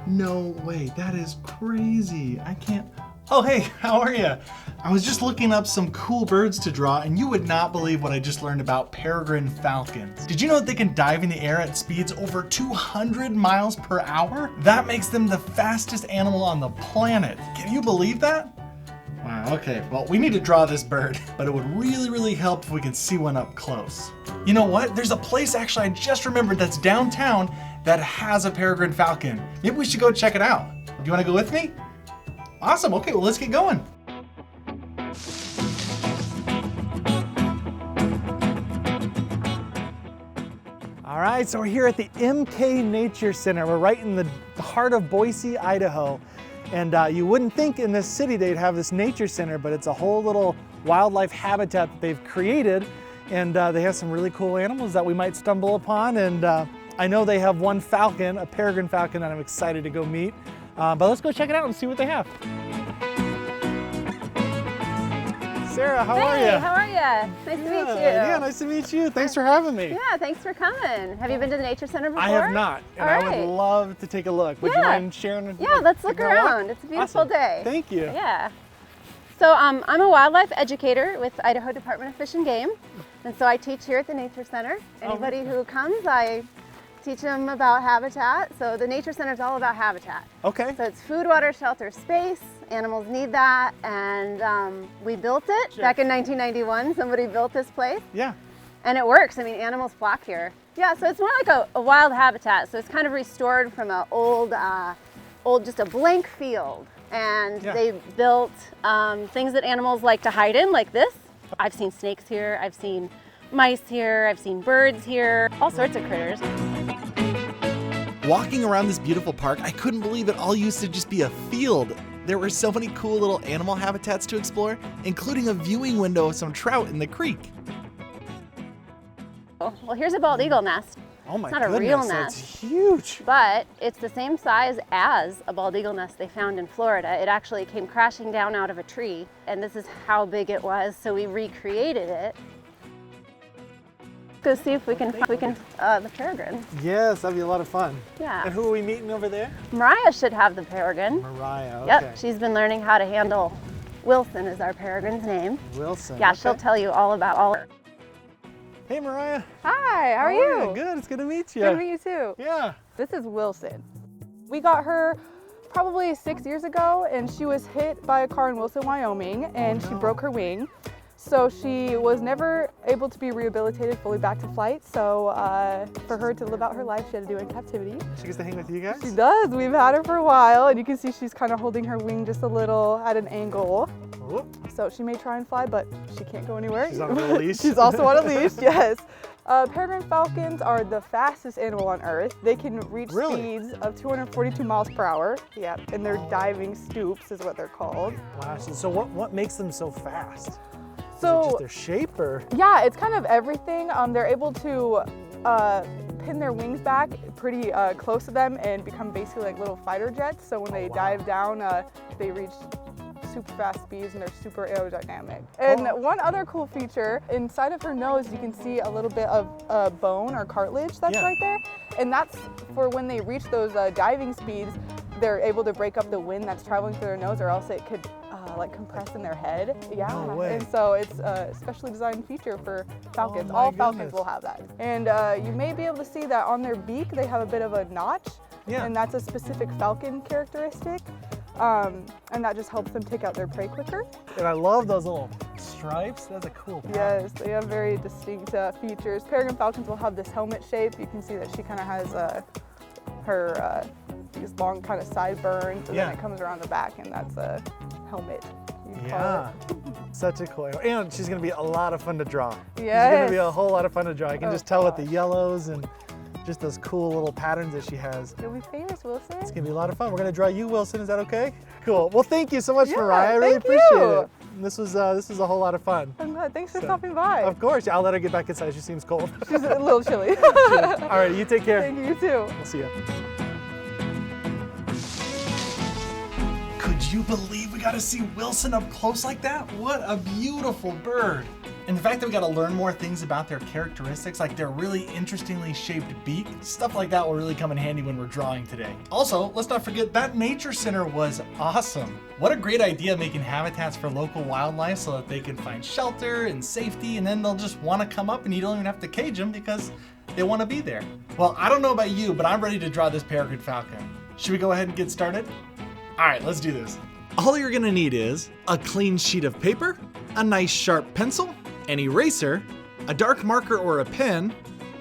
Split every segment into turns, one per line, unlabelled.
No way, that is crazy. I can't. Oh, hey, how are you? I was just looking up some cool birds to draw, and you would not believe what I just learned about peregrine falcons. Did you know that they can dive in the air at speeds over 200 miles per hour? That makes them the fastest animal on the planet. Can you believe that? Wow, okay, well, we need to draw this bird, but it would really help if we could see one up close. You know what? There's a place actually I just remembered that's downtown that has a peregrine falcon. Maybe we should go check it out. Do you want to go with me? Awesome, okay, well, let's get going. All right, so we're here at the MK Nature Center. We're right in the heart of Boise, Idaho. And you wouldn't think in this city they'd have this nature center, but it's a whole little wildlife habitat that they've created. And they have some really cool animals that we might stumble upon. And I know they have one falcon, a peregrine falcon, that I'm excited to go meet. But let's go check it out and see what they have. Sarah, how are you?
Hey, how are you? Nice to meet you.
Yeah, nice to meet you. Thanks for having me.
Yeah, thanks for coming. Have you been to the Nature Center before?
I have not, and I would love to take a look. Would you mind sharing?
Yeah, let's look around. It's a beautiful day.
Thank you.
Yeah. So I'm a wildlife educator with Idaho Department of Fish and Game, and so I teach here at the Nature Center. Anybody who comes, I teach them about habitat. So the Nature Center is all about habitat.
Okay.
So it's food, water, shelter, space. Animals need that, and we built it back in 1991. Somebody built this place.
Yeah.
And it works. I mean, animals flock here. Yeah, so it's more like a wild habitat. So it's kind of restored from an old, just a blank field. And they built things that animals like to hide in, like this. I've seen snakes here, I've seen mice here, I've seen birds here, all sorts of critters.
Walking around this beautiful park, I couldn't believe it all used to just be a field. There were so many cool little animal habitats to explore, including a viewing window of some trout in the creek.
Well, here's a bald eagle nest.
Oh my
goodness, it's not a real nest.
It's huge.
But it's the same size as a bald eagle nest they found in Florida. It actually came crashing down out of a tree, and this is how big it was, so we recreated it. Go see if we can find the peregrine.
Yes, that'd be a lot of fun.
Yeah.
And who are we meeting over there?
Mariah should have the peregrine.
Mariah, okay.
Yep, she's been learning how to handle. Wilson is our peregrine's name.
Wilson.
Yeah,
okay.
she'll tell you all about all.
Hey, Mariah.
Hi, how are you?
Good, it's good to meet you.
Good to meet you too.
Yeah.
This is Wilson. We got her probably 6 years ago, and she was hit by a car in Wilson, Wyoming, and she broke her wing. So she was never able to be rehabilitated fully back to flight. So for her to live out her life, she had to do it in captivity.
She gets to hang with you guys?
She does. We've had her for a while, and you can see she's kind of holding her wing just a little at an angle.
Oh.
So she may try and fly, but she can't go anywhere.
She's on a leash.
She's also on a leash, yes. Peregrine falcons are the fastest animal on Earth. They can reach speeds of 242 miles per hour. Yeah, and they're diving stoops is what they're called.
Wow, so what makes them so fast?
So,
is it just their shape, or?
Yeah, it's kind of everything. They're able to pin their wings back pretty close to them and become basically like little fighter jets. So when they dive down, they reach super fast speeds and they're super aerodynamic. And one other cool feature, inside of her nose you can see a little bit of bone or cartilage that's right there. And that's for when they reach those diving speeds, they're able to break up the wind that's traveling through their nose, or else it could like compress in their head. Yeah,
no way.
And so it's a specially designed feature for falcons. All falcons will have that. And you may be able to see that on their beak they have a bit of a notch. Yeah. And that's a specific falcon characteristic. And that just helps them take out their prey quicker.
And I love those little stripes. That's a cool pattern.
Yes, they have very distinct features. Peregrine falcons will have this helmet shape. You can see that she kind of has her these long kind of sideburns, and then it comes around the back, and that's a helmet.
Such a cool animal. And she's gonna be a lot of fun to draw.
Yes.
She's gonna be a whole lot of fun to draw. I can just tell with the yellows and just those cool little patterns that she has.
You'll be famous, Wilson.
It's gonna be a lot of fun. We're gonna draw you, Wilson. Is that okay? Cool. Well, thank you so much,
Yeah,
Mariah. I really
thank
appreciate
you.
it. This was a whole lot of fun.
I'm glad. Thanks for stopping by.
Of course. I'll let her get back inside. She seems cold.
She's a little chilly.
All right. You take care.
Thank you, you too.
We'll see you. Could you believe we got to see Wilson up close like that? What a beautiful bird. And the fact that we got to learn more things about their characteristics, like their really interestingly shaped beak, stuff like that will really come in handy when we're drawing today. Also, let's not forget that nature center was awesome. What a great idea, making habitats for local wildlife so that they can find shelter and safety, and then they'll just want to come up and you don't even have to cage them because they want to be there. Well, I don't know about you, but I'm ready to draw this Peregrine Falcon. Should we go ahead and get started? All right, let's do this. All you're gonna need is a clean sheet of paper, a nice sharp pencil, an eraser, a dark marker or a pen,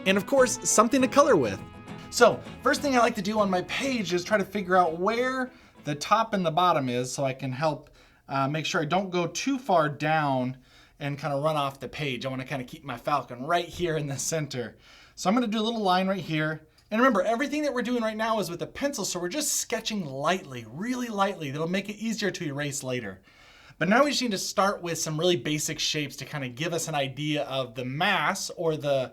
and of course, something to color with. So, first thing I like to do on my page is try to figure out where the top and the bottom is so I can help make sure I don't go too far down and kind of run off the page. I want to kind of keep my falcon right here in the center. So I'm going to do a little line right here. And remember, everything that we're doing right now is with a pencil, so we're just sketching lightly, really lightly. That'll make it easier to erase later. But now we just need to start with some really basic shapes to kind of give us an idea of the mass or the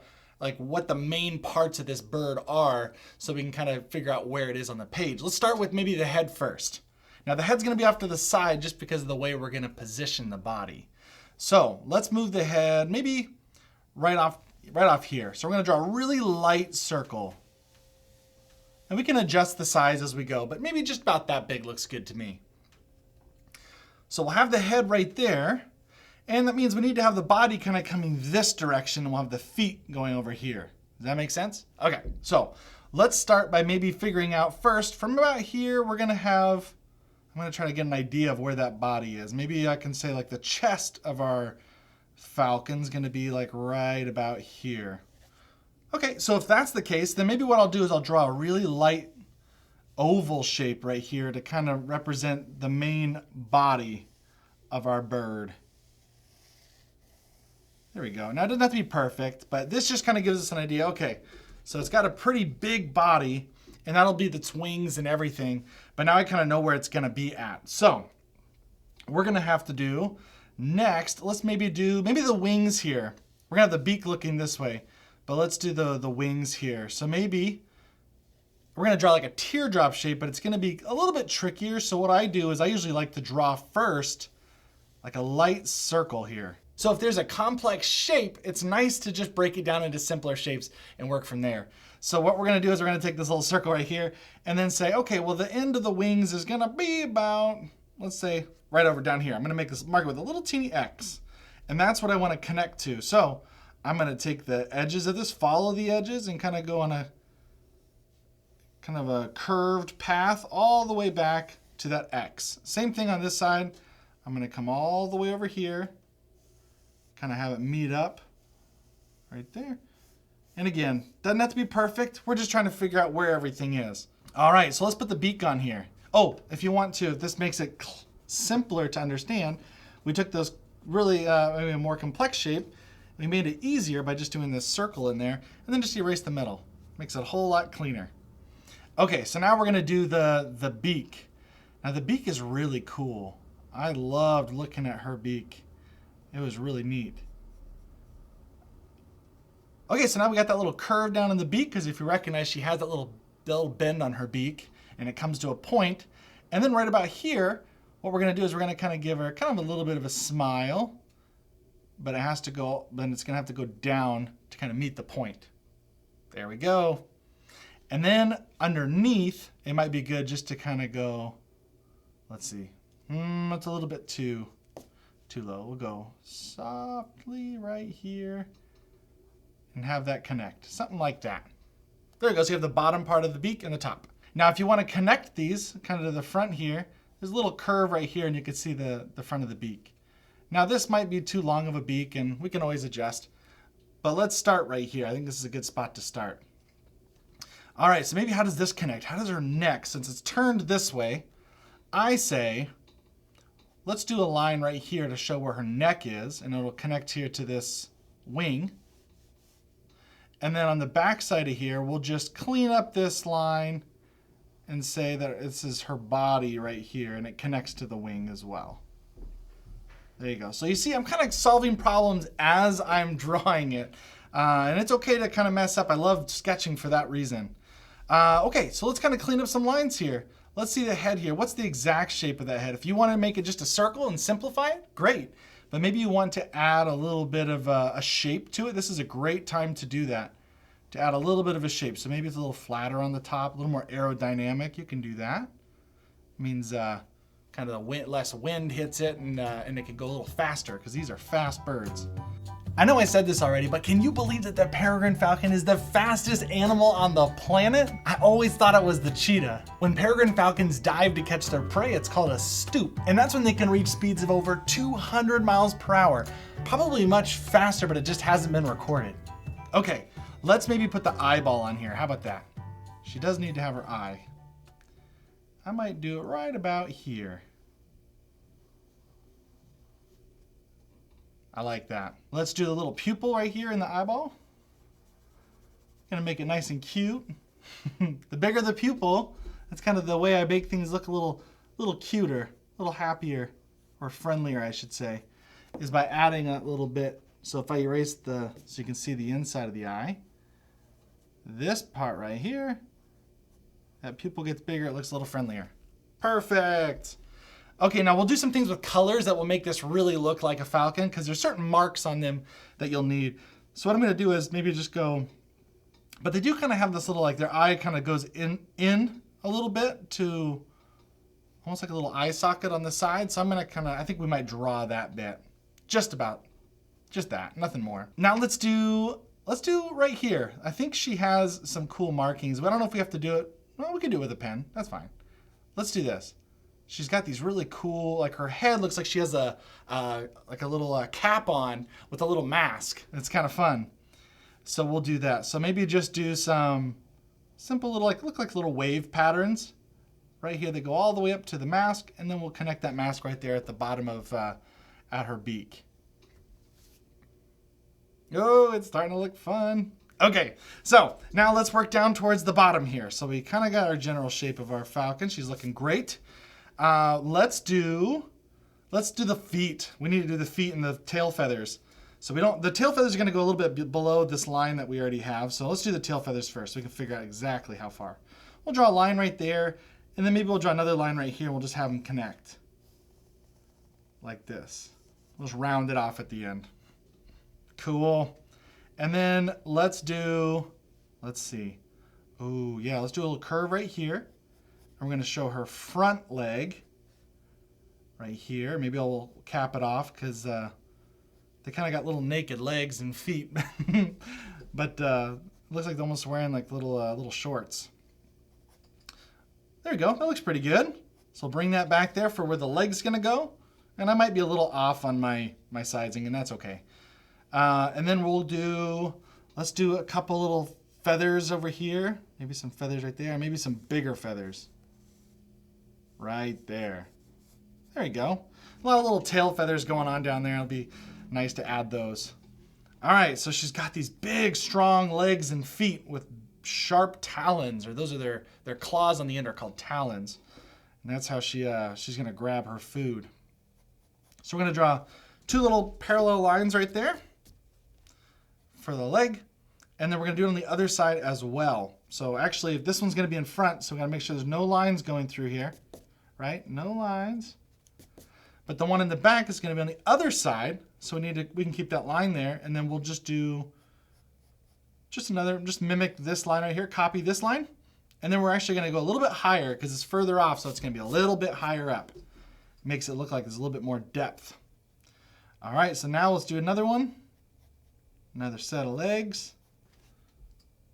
what the main parts of this bird are, so we can kind of figure out where it is on the page. Let's start with maybe the head first. Now the head's going to be off to the side just because of the way we're going to position the body. So let's move the head maybe right off here. So we're going to draw a really light circle. And we can adjust the size as we go, but maybe just about that big looks good to me. So we'll have the head right there, and that means we need to have the body kind of coming this direction, and we'll have the feet going over here. Does that make sense? Okay, so let's start by maybe figuring out first, from about here, I'm gonna try to get an idea of where that body is. Maybe I can say like the chest of our falcon's gonna be like right about here. Okay, so if that's the case, then maybe what I'll do is I'll draw a really light oval shape right here to kind of represent the main body of our bird. There we go. Now it doesn't have to be perfect, but this just kind of gives us an idea. Okay, so it's got a pretty big body, and that'll be its wings and everything, but now I kind of know where it's gonna be at. So we're gonna have to do next, let's maybe do the wings here. We're gonna have the beak looking this way, but let's do the wings here. So maybe we're gonna draw like a teardrop shape, but it's gonna be a little bit trickier. So what I do is I usually like to draw first like a light circle here. So if there's a complex shape, it's nice to just break it down into simpler shapes and work from there. So what we're gonna do is we're gonna take this little circle right here and then say, okay, well the end of the wings is gonna be about, let's say right over down here. I'm gonna make this mark with a little teeny X, and that's what I wanna connect to. So I'm gonna take the edges of this, follow the edges, and kind of go on a kind of a curved path all the way back to that X. Same thing on this side. I'm gonna come all the way over here, kind of have it meet up right there. And again, doesn't have to be perfect. We're just trying to figure out where everything is. All right, so let's put the beak on here. Oh, if you want to, if this makes it simpler to understand, we took those really maybe a more complex shape. We made it easier by just doing this circle in there, and then just erase the middle. Makes it a whole lot cleaner. Okay, so now we're gonna do the beak. Now the beak is really cool. I loved looking at her beak. It was really neat. Okay, so now we got that little curve down in the beak, because if you recognize, she has that little bend on her beak, and it comes to a point. And then right about here, what we're gonna do is we're gonna kind of give her kind of a little bit of a smile, but it has to go, then it's gonna have to go down to kind of meet the point. There we go. And then underneath, it might be good just to kind of go, let's see, it's a little bit too low. We'll go softly right here and have that connect, something like that. There it goes. So you have the bottom part of the beak and the top. Now, if you want to connect these kind of to the front here, there's a little curve right here, and you can see the front of the beak. Now, this might be too long of a beak, and we can always adjust, but let's start right here. I think this is a good spot to start. All right, so maybe how does this connect? How does her neck, since it's turned this way, I say, let's do a line right here to show where her neck is, and it'll connect here to this wing. And then on the back side of here, we'll just clean up this line and say that this is her body right here, and it connects to the wing as well. There you go. So you see, I'm kind of solving problems as I'm drawing it. And it's okay to kind of mess up. I love sketching for that reason. Okay, so let's kind of clean up some lines here. Let's see the head here. What's the exact shape of that head? If you want to make it just a circle and simplify it, great. but maybe you want to add a little bit of a shape to it. This is a great time to do that, to add a little bit of a shape. So maybe it's a little flatter on the top, a little more aerodynamic. You can do that. It means kind of the wind, less wind hits it, and it can go a little faster because these are fast birds. I know I said this already, but can you believe that the peregrine falcon is the fastest animal on the planet? I always thought it was the cheetah. When peregrine falcons dive to catch their prey, it's called a stoop. And that's when they can reach speeds of over 200 miles per hour. Probably much faster, but it just hasn't been recorded. Okay, let's maybe put the eyeball on here. How about that? She does need to have her eye. I might do it right about here. I like that. Let's do the little pupil right here in the eyeball. Gonna make it nice and cute. The bigger the pupil, that's kind of the way I make things look a little cuter, a little happier, or friendlier, I should say, is by adding a little bit. So if I erase so you can see the inside of the eye, this part right here, that pupil gets bigger, it looks a little friendlier. Perfect. Okay, now we'll do some things with colors that will make this really look like a falcon, because there's certain marks on them that you'll need. So what I'm gonna do is maybe just go, but they do kind of have this little, like their eye kind of goes in a little bit to almost like a little eye socket on the side. So I'm gonna I think we might draw that bit. Just that, nothing more. Now let's do right here. I think she has some cool markings, but I don't know if we have to do it. Well, we can do it with a pen, that's fine. Let's do this. She's got these really cool, like her head looks like she has like a little cap on with a little mask. It's kind of fun. So we'll do that. So maybe just do some simple little, look like little wave patterns. Right here, they go all the way up to the mask, and then we'll connect that mask right there at the bottom of, at her beak. Oh, it's starting to look fun. Okay, so now let's work down towards the bottom here. So we kind of got our general shape of our falcon. She's looking great. Let's do the feet. We need to do the feet and the tail feathers. So the tail feathers are gonna go a little bit below this line that we already have. So let's do the tail feathers first so we can figure out exactly how far. We'll draw a line right there, and then maybe we'll draw another line right here, and we'll just have them connect. Like this. We'll just round it off at the end. Cool. And then let's see. Oh yeah, let's do a little curve right here. And we're gonna show her front leg right here. Maybe I'll cap it off because they kind of got little naked legs and feet. But it looks like they're almost wearing like little shorts. There we go, that looks pretty good. So I'll bring that back there for where the leg's gonna go. And I might be a little off on my sizing, and that's okay. And then let's do a couple little feathers over here. Maybe some feathers right there, maybe some bigger feathers. Right there. There you go. A lot of little tail feathers going on down there. It'll be nice to add those. All right, so she's got these big, strong legs and feet with sharp talons, or those are their claws on the end are called talons. And that's how she's gonna grab her food. So we're gonna draw two little parallel lines right there for the leg, and then we're gonna do it on the other side as well. So actually, this one's gonna be in front, so we gotta make sure there's no lines going through here, right? No lines. But the one in the back is gonna be on the other side, so we can keep that line there, and then we'll just do just mimic this line right here, copy this line, and then we're actually gonna go a little bit higher because it's further off, so it's gonna be a little bit higher up. Makes it look like there's a little bit more depth. All right, so now let's do another one. Another set of legs.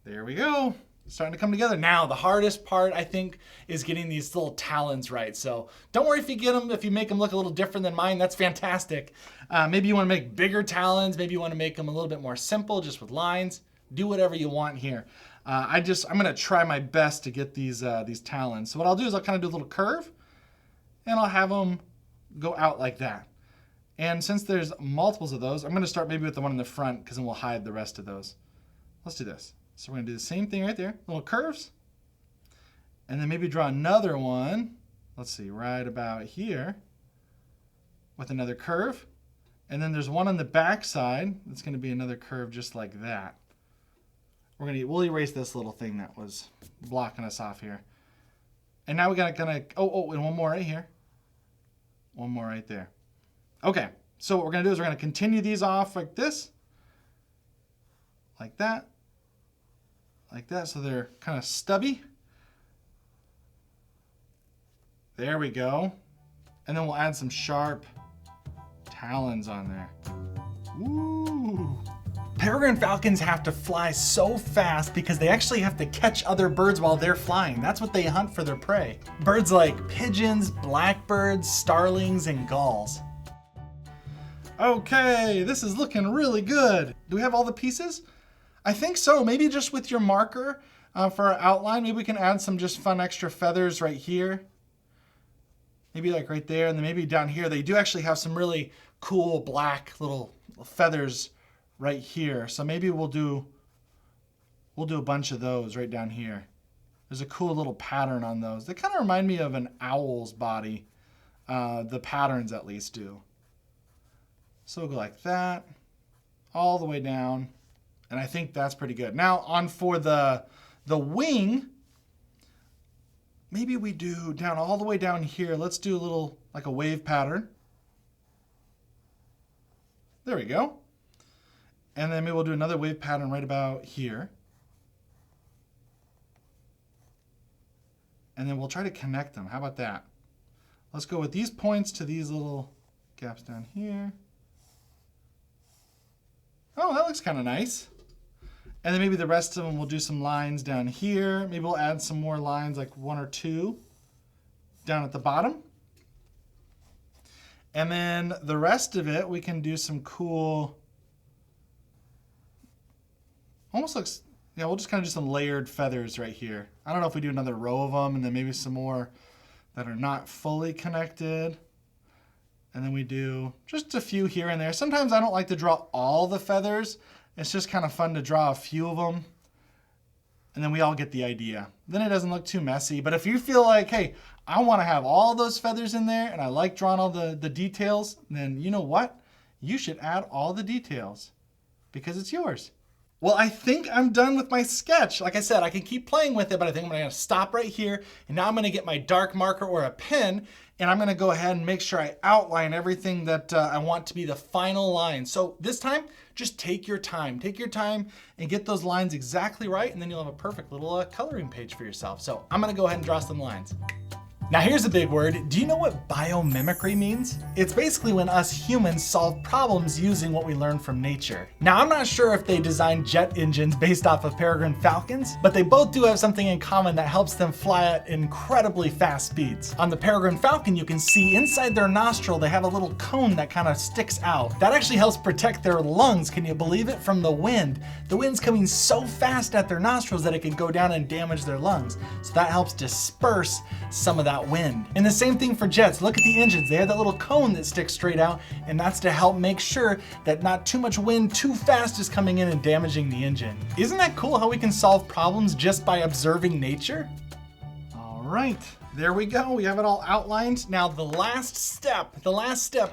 There we go. Starting to come together. Now, the hardest part, I think, is getting these little talons right. So don't worry if you make them look a little different than mine. That's fantastic. Maybe you want to make bigger talons. Maybe you want to make them a little bit more simple, just with lines. Do whatever you want here. I'm going to try my best to get these talons. So what I'll do is I'll kind of do a little curve, and I'll have them go out like that. And since there's multiples of those, I'm going to start maybe with the one in the front, because then we'll hide the rest of those. Let's do this. So we're going to do the same thing right there, little curves. And then maybe draw another one, let's see, right about here, with another curve. And then there's one on the back side that's going to be another curve just like that. We'll erase this little thing that was blocking us off here. And now we got to and one more right here. One more right there. Okay, So what we're gonna do is we're gonna continue these off like this, like that, so they're kind of stubby. There we go. And then we'll add some sharp talons on there. Ooh. Peregrine falcons have to fly so fast because they actually have to catch other birds while they're flying. That's what they hunt for their prey. Birds like pigeons, blackbirds, starlings, and gulls. Okay, this is looking really good. Do we have all the pieces? I think so. Maybe just with your marker for our outline, maybe we can add some just fun extra feathers right here. Maybe like right there, and then maybe down here. They do actually have some really cool black little feathers right here. So maybe we'll do a bunch of those right down here. There's a cool little pattern on those. They kind of remind me of an owl's body. The patterns at least do. So we'll go like that, all the way down. And I think that's pretty good. Now on for the wing, maybe we do down all the way down here. Let's do a little, like a wave pattern. There we go. And then maybe we'll do another wave pattern right about here. And then we'll try to connect them. How about that? Let's go with these points to these little gaps down here. Oh, that looks kind of nice. And then maybe the rest of them, we'll do some lines down here. Maybe we'll add some more lines, like 1 or 2 down at the bottom. And then the rest of it, we can do some cool, almost looks, yeah, we'll just kind of do some layered feathers right here. I don't know if we do another row of them and then maybe some more that are not fully connected. And then we do just a few here and there. Sometimes I don't like to draw all the feathers. It's just kind of fun to draw a few of them. And then we all get the idea. Then it doesn't look too messy. But if you feel like, hey, I want to have all those feathers in there and I like drawing all the details, then you know what? You should add all the details because it's yours. Well, I think I'm done with my sketch. Like I said, I can keep playing with it, but I think I'm gonna stop right here. And now I'm gonna get my dark marker or a pen, and I'm gonna go ahead and make sure I outline everything that I want to be the final line. So this time, just take your time. Take your time and get those lines exactly right, and then you'll have a perfect little coloring page for yourself. So I'm gonna go ahead and draw some lines. Now here's a big word. Do you know what biomimicry means? It's basically when us humans solve problems using what we learn from nature. Now I'm not sure if they designed jet engines based off of peregrine falcons, but they both do have something in common that helps them fly at incredibly fast speeds. On the peregrine falcon, you can see inside their nostril, they have a little cone that kind of sticks out. That actually helps protect their lungs, can you believe it, from the wind. The wind's coming so fast at their nostrils that it can go down and damage their lungs. So that helps disperse some of that wind. And the same thing for jets. Look at the engines. They have that little cone that sticks straight out, and that's to help make sure that not too much wind too fast is coming in and damaging the engine. Isn't that cool how we can solve problems just by observing nature? All right, there we go. We have it all outlined. Now the last step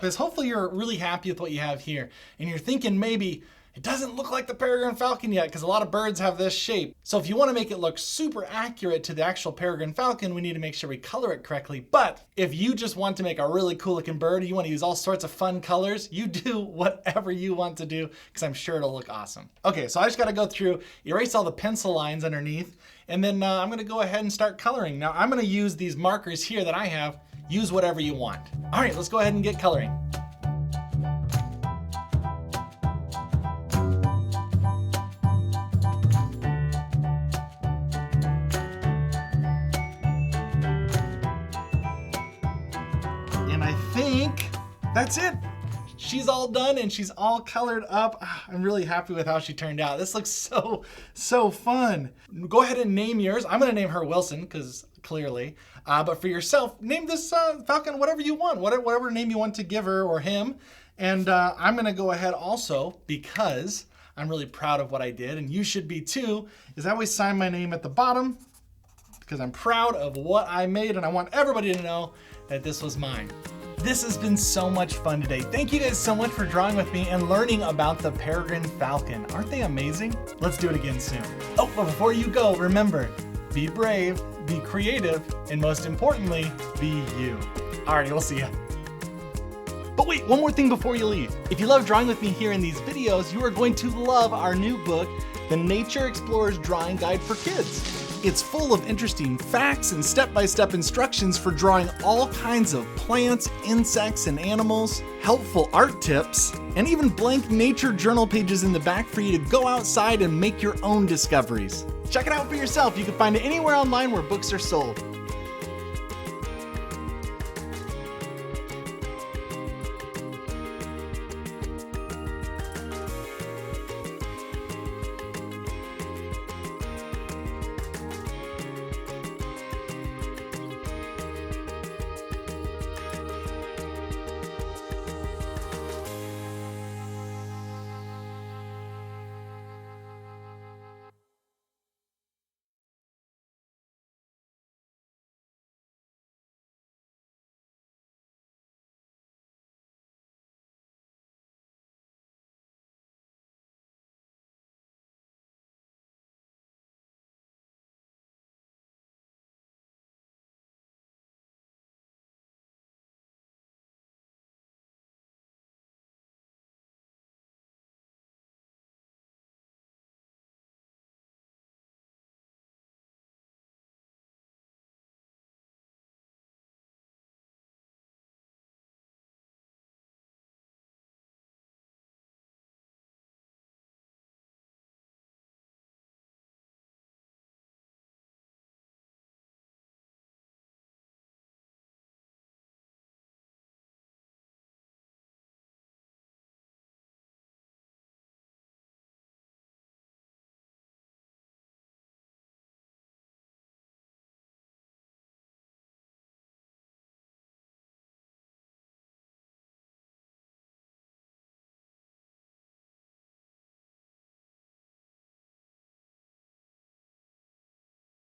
is hopefully you're really happy with what you have here, and you're thinking maybe, it doesn't look like the peregrine falcon yet because a lot of birds have this shape. So if you want to make it look super accurate to the actual peregrine falcon, we need to make sure we color it correctly. But if you just want to make a really cool looking bird, you want to use all sorts of fun colors, you do whatever you want to do because I'm sure it'll look awesome. Okay, so I just got to go through, erase all the pencil lines underneath, and then I'm going to go ahead and start coloring. Now I'm going to use these markers here that I have. Use whatever you want. All right, let's go ahead and get coloring. That's it. She's all done and she's all colored up. I'm really happy with how she turned out. This looks so fun. Go ahead and name yours. I'm gonna name her Wilson because clearly, but for yourself, name this falcon whatever you want, whatever name you want to give her or him. And I'm gonna go ahead also, because I'm really proud of what I did, and you should be too, is I always sign my name at the bottom because I'm proud of what I made and I want everybody to know that this was mine. This has been so much fun today. Thank you guys so much for drawing with me and learning about the peregrine falcon. Aren't they amazing? Let's do it again soon. Oh, but before you go, remember, be brave, be creative, and most importantly, be you. Alrighty, we'll see ya. But wait, one more thing before you leave. If you love drawing with me here in these videos, you are going to love our new book, The Nature Explorer's Drawing Guide for Kids. It's full of interesting facts and step-by-step instructions for drawing all kinds of plants, insects, and animals, helpful art tips, and even blank nature journal pages in the back for you to go outside and make your own discoveries. Check it out for yourself. You can find it anywhere online where books are sold.